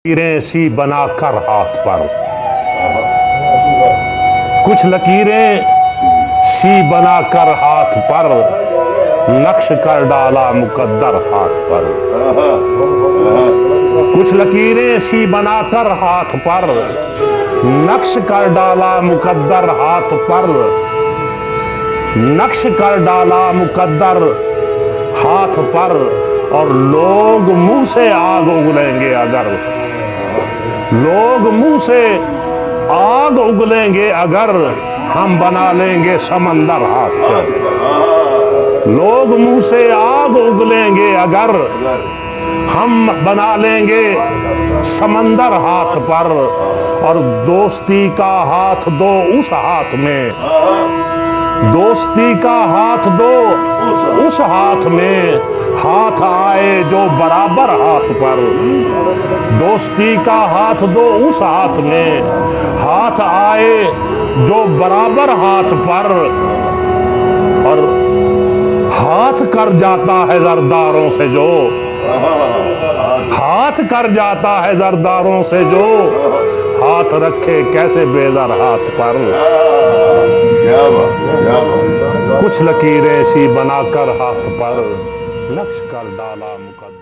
लकीरें सी बना कर हाथ पर, कुछ लकीरें सी बना कर हाथ पर, नक्श कर डाला मुकद्दर हाथ पर। कुछ लकीरें सी बना कर हाथ पर, नक्श कर डाला मुकद्दर हाथ पर, नक्श कर डाला मुकद्दर हाथ पर। और लोग मुंह से आग उगलेंगे अगर, लोग मुंह से आग उगलेंगे अगर, हम बना लेंगे समंदर हाथ पर। लोग मुंह से आग उगलेंगे अगर, हम बना लेंगे समंदर हाथ पर। और दोस्ती का हाथ दो उस हाथ में, दोस्ती का हाथ दो उस हाथ में, हाथ आए जो बराबर हाथ पर। दोस्ती का हाथ दो उस हाथ में, हाथ आए जो बराबर हाथ पर। और हाथ कर जाता है जरदारों से जो, हाथ कर जाता है जरदारों से जो, हाथ रखे कैसे बेज़र हाथ पर। कुछ लकीरें सी बनाकर हाथ पर, नक्श कर डाला मुकद्दर।